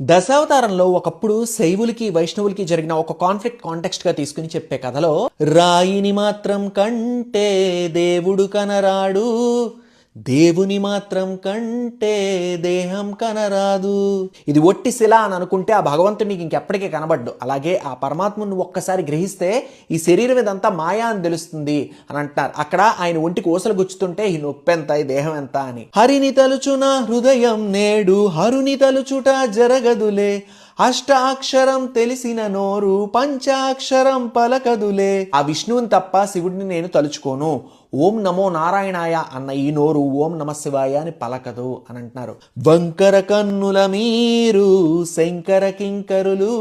దశావతారంలో ఒకప్పుడు శైవులకి వైష్ణవులకి జరిగిన ఒక కాంటెక్స్ట్ గా తీసుకుని చెప్పే కథలో రాయిని మాత్రం కంటే దేవుడు కనరాడు, దేవుని మాత్రం కంటే దేహం కనరాదు. ఇది ఒట్టి శిల అని అనుకుంటే ఆ భగవంతుడు నీకు ఇంకెప్పటికీ కనబడ్డు. అలాగే ఆ పరమాత్మను ఒక్కసారి గ్రహిస్తే ఈ శరీరం ఇదంతా మాయా అని తెలుస్తుంది అని అంటున్నారు. అక్కడ ఆయన ఒంటికి ఊసలు గుచ్చుతుంటే ఈ నొప్పి ఎంత, ఈ దేహం ఎంత అని. హరిని తలుచున హృదయం నేడు హరుని తలుచుట జరగదులే, అష్టాక్షరం తెలిసిన నోరు పంచాక్షరం పలకదులే. ఆ విష్ణువుని తప్ప శివుడిని నేను తలుచుకోను, ఓం నమో నారాయణాయ అన్న ఈ నోరు ఓం నమ శివాయ అని పలకదు అని అంటున్నారు. వంకర కన్నుల మీరు శంకర కింకరులు,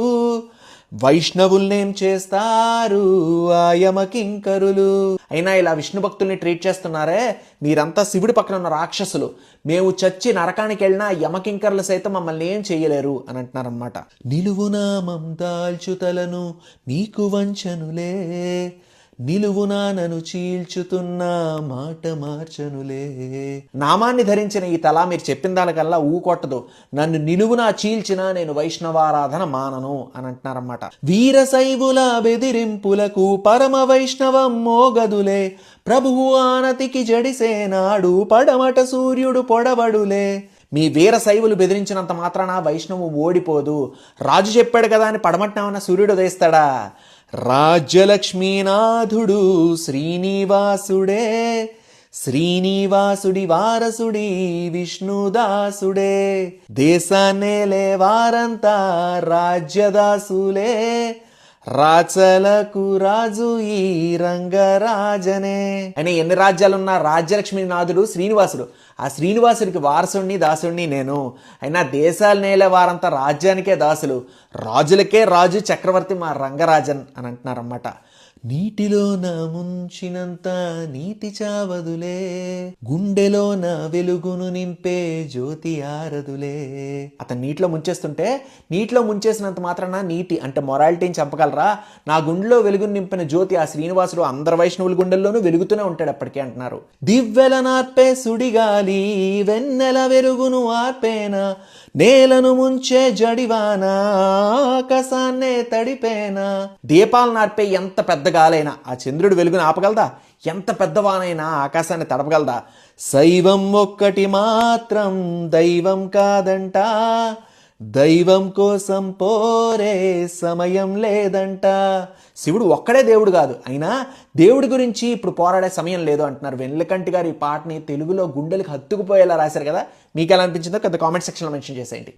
వైష్ణవుల్నేం చేస్తారు ఆయమ కింకరులు. అయినా ఇలా విష్ణు భక్తుల్ని ట్రీట్ చేస్తున్నారే, మీరంతా శివుడి పక్కన ఉన్న రాక్షసులు, మేము చచ్చి నరకానికి వెళ్ళినా యమకింకర్లు సైతం మమ్మల్ని ఏం చెయ్యలేరు అని అంటున్నారనమాట. నిలువునామం దాల్చుతలను నీకు వంచనులే, నిలువునా నన్ను చీల్చుతున్న మాట మార్చనులే. నామాన్ని ధరించిన ఈ తల మీరు చెప్పిన దానికల్లా ఊకొట్టదు, నన్ను నిలువునా చీల్చినా నేను వైష్ణవారాధన మానను అని అంటున్నారన్నమాట. వీరశైవుల బెదిరింపులకు పరమ వైష్ణవం మోగదులే, ప్రభువు ఆనతికి జడిసేనాడు పడమట సూర్యుడు పొడబడులే. మీ వీర శైవులు బెదిరించినంత మాత్రాన వైష్ణవు ఓడిపోదు. రాజు చెప్పాడు కదా అని పడమట్నేమన్నా సూర్యుడు ఉదయిస్తాడా? రాజ్యలక్ష్మీనాథుడు శ్రీనివాసుడే, శ్రీనివాసుడి వారసుడి విష్ణుదాసుడే. దేశాన్నేలే వారంతా రాజ్యదాసులే, రాచలకు రాజు ఈ రంగరాజనే. ఆయన ఎన్ని రాజ్యాలున్నా రాజ్యలక్ష్మీనాథుడు శ్రీనివాసుడు, ఆ శ్రీనివాసుడికి వారసుడిని దాసుడిని నేను. అయినా దేశాలు నేలే వారంతా రాజ్యానికే దాసులు, రాజులకే రాజు చక్రవర్తి మా రంగరాజన్ అని అంటున్నారన్నమాట. నీటిలో నా ముంచినంత నీతి చావదులే, గుండెలో నా వెలుగును నింపే జ్యోతి ఆరదులే. అతను నీటిలో ముంచేస్తుంటే నీటిలో ముంచేసినంత మాత్రాన నీటి అంటే మొరాలిటీని చంపగలరా? నా గుండెలో వెలుగును నింపిన జ్యోతి ఆ శ్రీనివాసుడు అందరు వైష్ణవుల గుండెల్లోనూ వెలుగుతూనే ఉంటాడు అప్పటికే అంటున్నారు. దివ్వెల నార్పే సుడిగాలి వెన్నెల వెలుగును ఆర్పేనా, నేలను ముంచే జడివానా ఆకాశాన్నే తడిపేనా. దీపాలను నార్పే ఎంత పెద్ద గాలైనా ఆ చంద్రుడు వెలుగును ఆపగలదా? ఎంత పెద్దవానైనా ఆకాశాన్ని తడపగలదా? శైవం ఒక్కటి మాత్రం దైవం కాదంట, దైవం కోసం పోరే సమయం లేదంట. శివుడు ఒక్కడే దేవుడు కాదు, అయినా దేవుడి గురించి ఇప్పుడు పోరాడే సమయం లేదు అంటున్నారు. వెన్నెలకంటి గారు ఈ పాటని తెలుగులో గుండెలకు హత్తుకుపోయేలా రాశారు కదా. మీకు ఎలా అనిపించిందో కొంత కామెంట్ సెక్షన్లో మెన్షన్ చేసేయండి.